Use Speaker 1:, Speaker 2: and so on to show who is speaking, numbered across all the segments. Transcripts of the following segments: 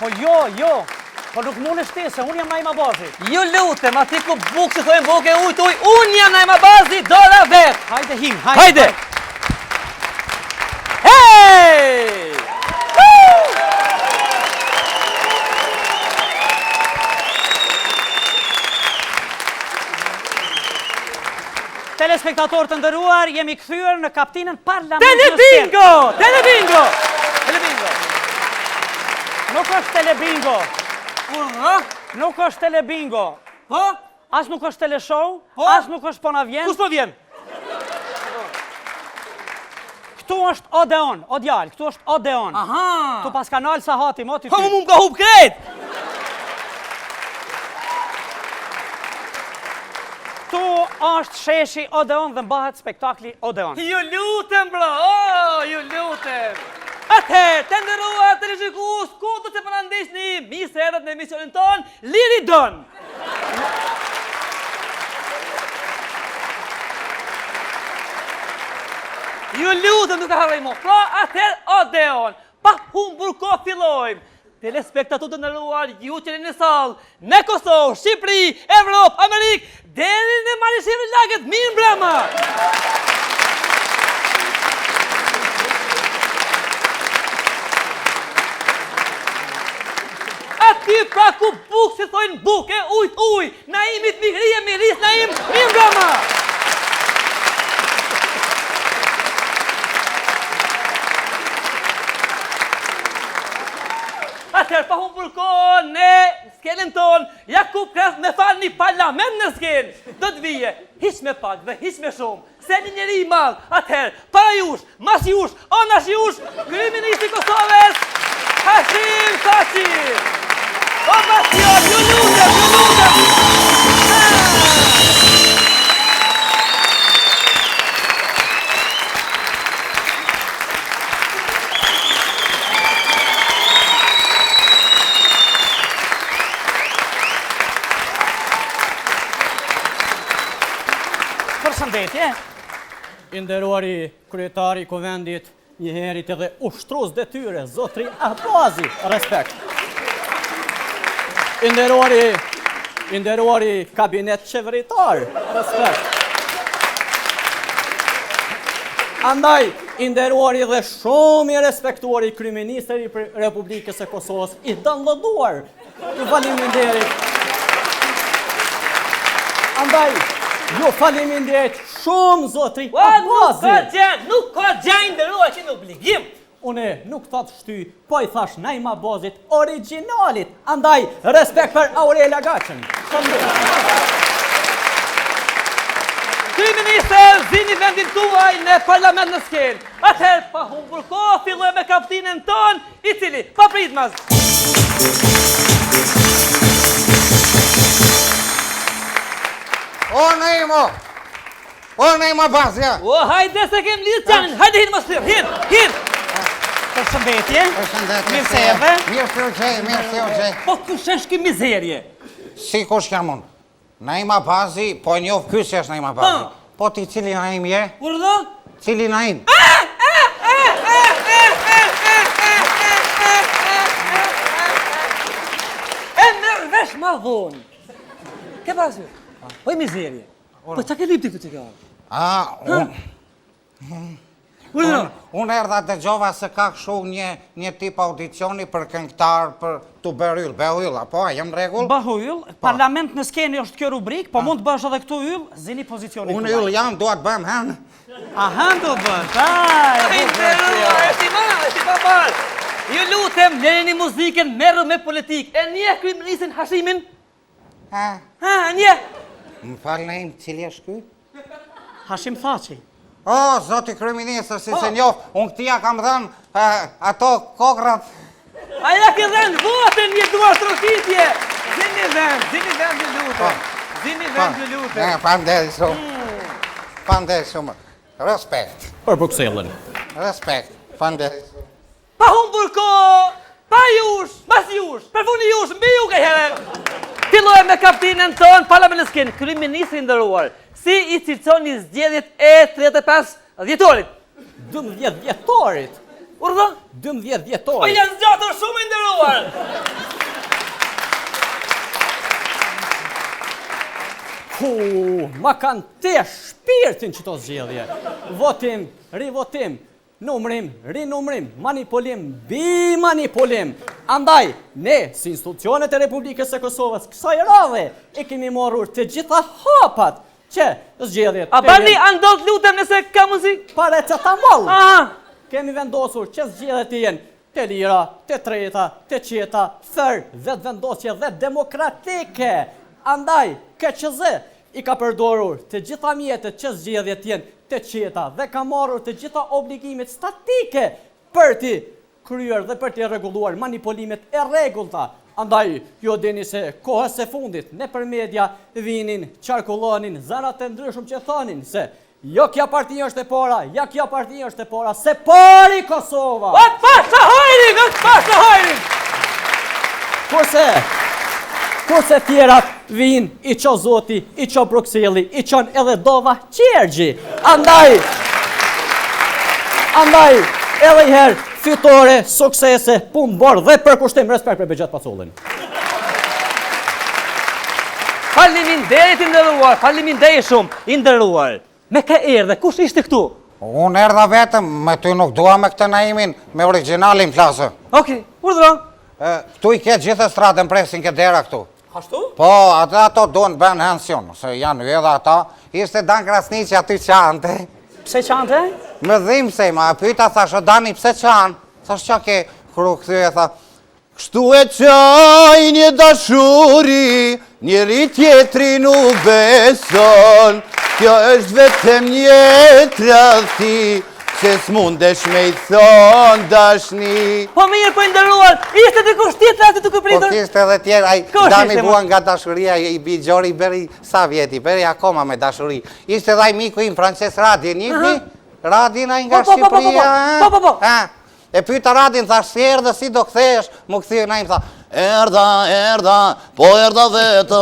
Speaker 1: Po jo. Po nuk mund e shtesë, unë jam Naima Bazi.
Speaker 2: Ju lutem, ati ku bukë që thojnë boke ujtë uj, unë jam Naima Bazi, dora vetë.
Speaker 1: Hajde him,
Speaker 2: Hajde! Hej!
Speaker 1: Telespektatorë të ndëruar, jemi kthyer në kaptinën parlamentës.
Speaker 2: Telebingo!
Speaker 1: Nuk është telebingo. Nuk është telebingo.
Speaker 2: Po?
Speaker 1: As nuk është teleshow, as nuk është po na vjen.
Speaker 2: Kus po vjen?
Speaker 1: Këtu është Odeon, o djalë, këtu është Odeon.
Speaker 2: Aha!
Speaker 1: Tu pas kanal sa hati, moti ty.
Speaker 2: Po mu ka hub krejt!
Speaker 1: Tu është sheshi Odeon dhe mbahet spektakli Odeon.
Speaker 2: Ju lutem, bro! Ju lutem! Atëherë, të ndëruar të rishikues, ku do të përëndisni misë erët në emisionin ton, Liridon! Ju lutem nuk të harrojmo, pra atëherë Odeon, pa humbur ko fillojmë. Telespektatorët të ndëruar, ju që në sallë, në Kosovë, Shqipëri, Evropë, Amerikë, deri në Malishevë lagët, mirë mbrëma! Ati pra ku bukë si thojnë bukë, ujt uj, Naimit mihrije miris, Naim, mirë mbrëma! Atëherë, pa humbur kohë, ne skenin tonë, Jakub Kras me falë një parlament në skenë, do të vije, hiq me pak dhe hiq me shumë, se një njeri i madhë, atëherë, para jush, mas jush, anash jush, kryeministri i Kosovës, Hashim Thaçi! O bastion, ju lutem!
Speaker 1: Përshëndetje.
Speaker 3: I nderuari kryetari i Kuvendit, njëherit edhe ushtrues detyre, zotri Abazi, respekt. I nderuari kabinet qeveritar, respekt. Andaj, i nderuari dhe shumë i respektuari kryeministri i Republikës së Kosovës, i dallëduar, ju faleminderit. Andaj, ju faleminderit shumë zotri Abazi.
Speaker 2: Nuk ka gjë nderuar që në obligim.
Speaker 3: Une nuk thot shty, po i thash Naima Bazit originalit. Andaj, respekt për Aurela Gaçën.
Speaker 2: Kryeministër, zini vendin tuaj në parlament në skenë. Atëherë, pa humbur kohë, filloj me kaptinën ton, i cili, pa pritmas.
Speaker 4: O Naima Bazja!
Speaker 2: O, hajde se kem lidhë qanin, hajde hinë më stirë, hinë!
Speaker 1: Përshëndetje.
Speaker 4: Mirë se u gjej.
Speaker 2: Po kush është ky mizerje?
Speaker 4: Si kush jam unë? Naima Bazi, po e njoh ky se është Naima Bazi. Po ti cili Naim je?
Speaker 2: Urdhë?
Speaker 4: Cili Naim?
Speaker 2: E merë vesh ma vonë. Ke pasur? Oj mizerje. Po që ke lipti këtë që ka?
Speaker 4: Unë erdha dëgjova se ka kështu një tip audicioni për këngëtar për Tuberyll, Behyll, apo jam në rregull?
Speaker 1: Bahyll, parlament në skenë është kjo rubrik, po mund të bësh edhe këtu yll, zini pozicionin.
Speaker 4: Unë yll jam, dua të bëjmë hen.
Speaker 1: Aha, do bësh.
Speaker 2: Esti papar. Ju lutem, lëreni muzikën, merru me politikë. E nje kryeministrin Hashimin? Nje.
Speaker 4: Më falë Naim, cili është ky?
Speaker 1: Hashim Thaçi.
Speaker 4: O, zoti kryeministër, si se njoh, unë këtia kam dhënë ato kokrat.
Speaker 2: Aja ke dhenë votën një duar trofitje. Zini vend, ju lutem.
Speaker 4: Pandej shumë. Respekt.
Speaker 3: Për Bruxellën.
Speaker 4: Respekt. Pandej.
Speaker 2: Pa humbur ko, pa jush, mas jush, për funi jush, mbi ju këherë. Fillojmë me kaptinën tonë, parlamenteskin, kryeministri nderuar. Si i cilësoni zgjedhjet e 35 dhjetorit?
Speaker 3: 12 dhjetorit?
Speaker 2: Urdhë?
Speaker 3: 12
Speaker 2: Po
Speaker 3: vjetor.
Speaker 2: janë zgjatur shumë i nderuar.
Speaker 3: Ma kanë te shpirtin që to zgjedhje. Votim, rivotim, numrim, rinumrim, manipulim, bimanipulim. Andaj, ne, si institucionet e Republikës së Kosovës, kësaj radhe, e kemi marrur të gjitha hapat që zgjedhjet.
Speaker 2: A bani andot lutem nëse ka muzikë?
Speaker 3: Pare që ta mollë.
Speaker 2: Aha.
Speaker 3: Kemi vendosur që zgjedhjet jenë të lira, të treta, të qeta, thërë, vetë vendosje dhe demokratike. Andaj, KQZ i ka përdorur të gjitha mjetet që zgjedhjet jenë të qeta dhe ka marrur të gjitha obligimit statike për të kryer dhe për të rregulluar manipulimet e rregullta. Andaj, ju dini se kohës së fundit në për media vinin, qarkullonin, zanat të ndryshëm që thonin se jo kja partia është e para, ja kja partia është e para, se pari Kosova!
Speaker 2: Atë pasha hajrin!
Speaker 3: Kurse tjerat vin, i qo Zoti, i qo Bruxelli, i qon edhe Dova Qergji. Andaj, edhe i herë, fitore, suksese, punë borë dhe përkushtim, respekt për Begjet Pacullin.
Speaker 2: Faleminderit i nderuar, faleminderit shumë, i nderuar. Me ka erdhe, kush ishte këtu?
Speaker 4: Unë erdha vetëm, me ty nuk dua me këtë Naimin, me originalin flasë.
Speaker 2: Okej, urdhëro.
Speaker 4: Këtu i ke gjithë stratën presin ke dera këtu.
Speaker 2: Ashtu?
Speaker 4: Po, ato donë bënë hension, se janë edhe ata. Ishte Dan Krasniqi aty qante.
Speaker 1: Pse qante?
Speaker 4: Me dhimë se ma, pyta thash, o Dani pse qanë? Thash qa ke kru këthy e tha, kështu e qaj një dashuri, njëri tjetri nuk beson, kjo është vetëm një tradhti, që s'mundesh me i thonë dashni.
Speaker 2: Po mirë, po i nderuar, ishte të kusht tjetër aty të
Speaker 4: Po
Speaker 2: këpritur?
Speaker 4: kishte edhe tjerë, Dani bua nga dashuria, i Bigjori beri sa vjeti, beri akoma me dashuri. Ishte dhe miku im Frances Radin, njëfni? Radin a nga Shqipëria.
Speaker 2: Po.
Speaker 4: E pyta Radin, thash si erdhe, si do kthesh, mu këthirë na im tha, erda, po erda vetë,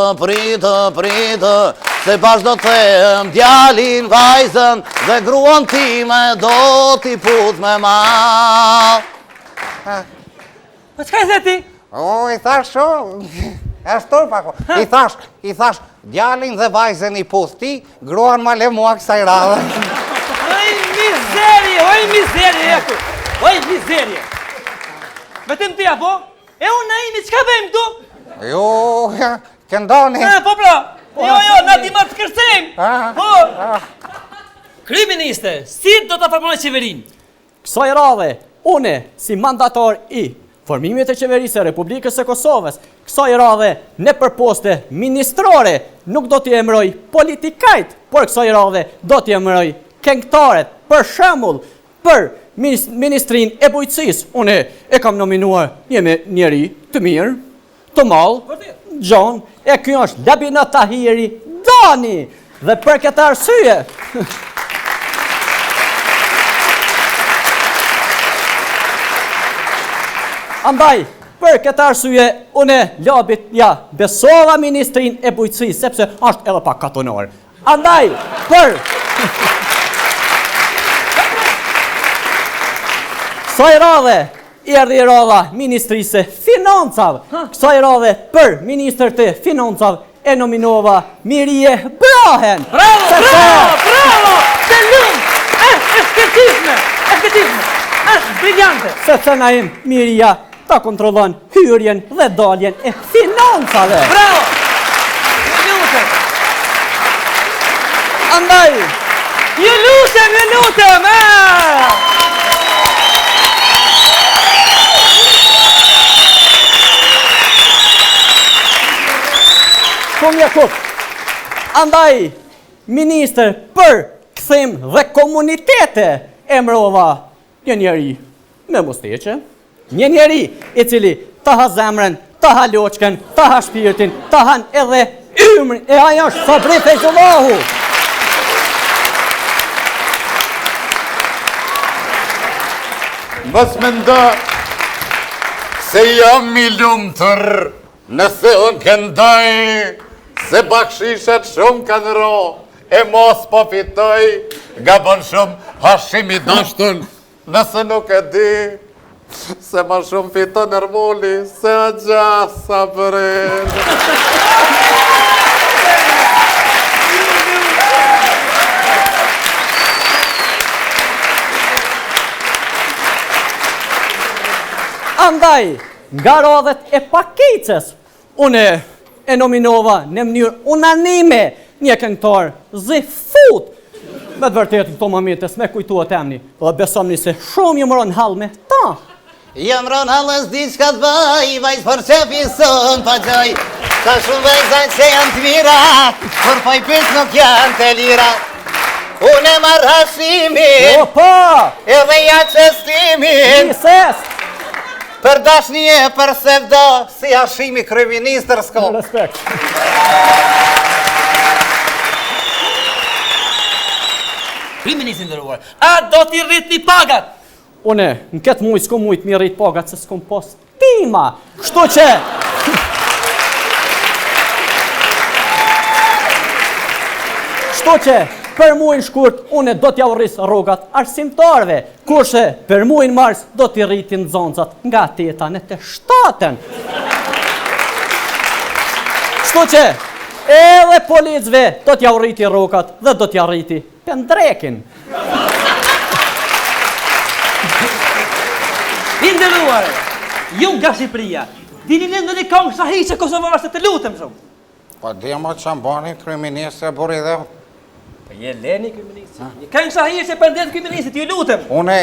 Speaker 4: pritë, se bash do të them, djalin, vajzën, dhe gruan time do t'i put me mal.
Speaker 2: Po çka e the ti?
Speaker 4: O, i thash shumë, e shtor pako, i thash, djalin dhe vajzën i puth ti, gruan ma le mua kësaj radhe.
Speaker 2: Oj mizerje. Vetëm ti apo? E unë Naimi, çka bëjmë tu?
Speaker 4: Jo, këndoni.
Speaker 2: Po pra, jo, na ti ma të kërcejmë. Po. Kryeministe, si do ta përpunoj qeverinë?
Speaker 3: Kësaj radhe, une, si mandator i formimit e qeverisë e Republikës së Kosovës, kësaj radhe në përposte ministrore nuk do t'i emëroj politikajt, por kësaj radhe do t'i emëroj këngëtarët, për shembull, për Ministrin e Bujqësisë, une e kam nominuar njeri të mirë, të malë, gjon, e kjo është Labina Tahiri Dani, dhe për këtë arsye, andaj, për këtë arsye, une labit, besova Ministrin e Bujqësisë, sepse është edhe pak katonor. Andaj, kësaj radhe, erdhi radha Ministrisë Financave. Kësaj radhe për Ministër të Financave e nominova Mirje Brahen.
Speaker 2: Bravo! Të lumë! Esketizme! Është briljante!
Speaker 3: Se të naim Mirja ta kontrollon hyrjen dhe daljen e financave.
Speaker 2: Bravo! Ju lutem!
Speaker 3: Andaj,
Speaker 2: Ju lutem!
Speaker 3: andaj, minister për këthim dhe komunitete emrova një njeri me musteqe, një njeri i cili ta ha zemrën, ta ha loqken, ta ha shpirtin, ta han edhe ymrin, e aja është Sabri Feyzullahu.
Speaker 5: Mos mendo se jam i lumtur nëse unë këndoj, se bakshishet shumë kanë ro, e mos po fitoj, gabon shumë Hashimi Dashtun Nëse nuk e di, se ma shumë fiton Ermoli, se a gjasa bërën.
Speaker 3: Andaj, nga radhet e Pakicës, une e nominova në mënyrë unanime një këngëtar Zi Fut. Me të vërtetë këto momente s'me kujtuat emni, dhe besomni se shumë ju mëron hall me ta.
Speaker 4: Jam ron halës diçka të bëj, vajz për që pison pa gjoj. Ka shumë vajzat që janë të mira, për pa i pis nuk janë të lira. Unë e marrë hashimin,
Speaker 3: Opa!
Speaker 4: edhe ja qestimin.
Speaker 3: Ises!
Speaker 4: Për dashnije, për sevda, si hashimi kryeministër s'ko.
Speaker 3: Respekt.
Speaker 2: Kryeministri nderuar, a do t'i rritni pagat?
Speaker 3: Une, në këtë mujë s'ko mujtë mi rrit pagat se s'kom pas tima. Kështu që... Kështu që, për muajin shkurt, une do t'ja urris rrogat arsimtarve, kurse për muajin mars do t'i rritin zoncat nga 8 në të 7. Kështu që, edhe policëve do t'ja urriti rrogat dhe do t'ja rriti pendrekin.
Speaker 2: Inderuar, ju nga Shqipëria, dini në një këngë shahishe kosovarëse të lutem shumë.
Speaker 4: Po di më që më bani kryeministri e buri dhe...
Speaker 2: Po je leni kryeministri. Një këngë shahishe për ndetë kryeministrit, ju lutem.
Speaker 4: Une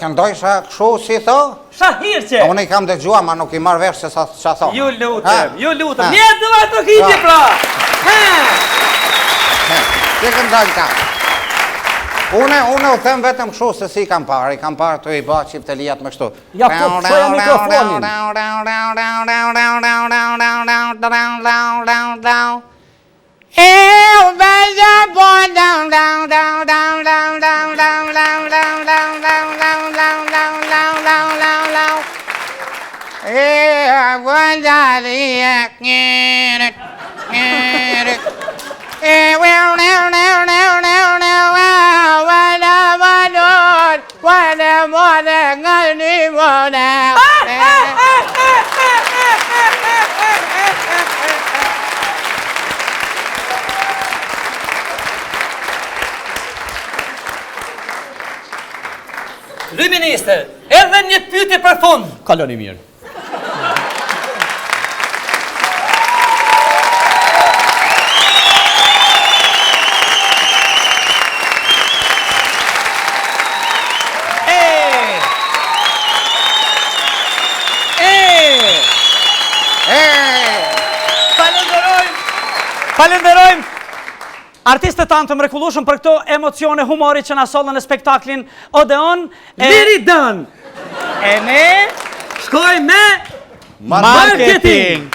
Speaker 4: këndojsha këshu si tho?
Speaker 2: Shahirqe.
Speaker 4: Une i kam dëgjua, ma nuk i marrë vesh se sa qa tho.
Speaker 2: Ju lutem, ju lutem.
Speaker 4: Ha.
Speaker 2: Një dëva të hitje pra.
Speaker 4: Si këndojnë ka? Une u them vetëm këshu se si kam parë, i kam parë të i ba qiftelijat me kështu.
Speaker 3: Ja, po, qoja mikrofonin.
Speaker 2: Kryeministër, edhe një pyetje për fund.
Speaker 3: Kaloni mirë.
Speaker 1: Falenderojmë artistët tanë të mrekullueshëm për këto emocione humori që na sollën në spektaklin Odeon.
Speaker 2: Liri dën.
Speaker 1: E ne
Speaker 2: Shkoj me
Speaker 1: marketing.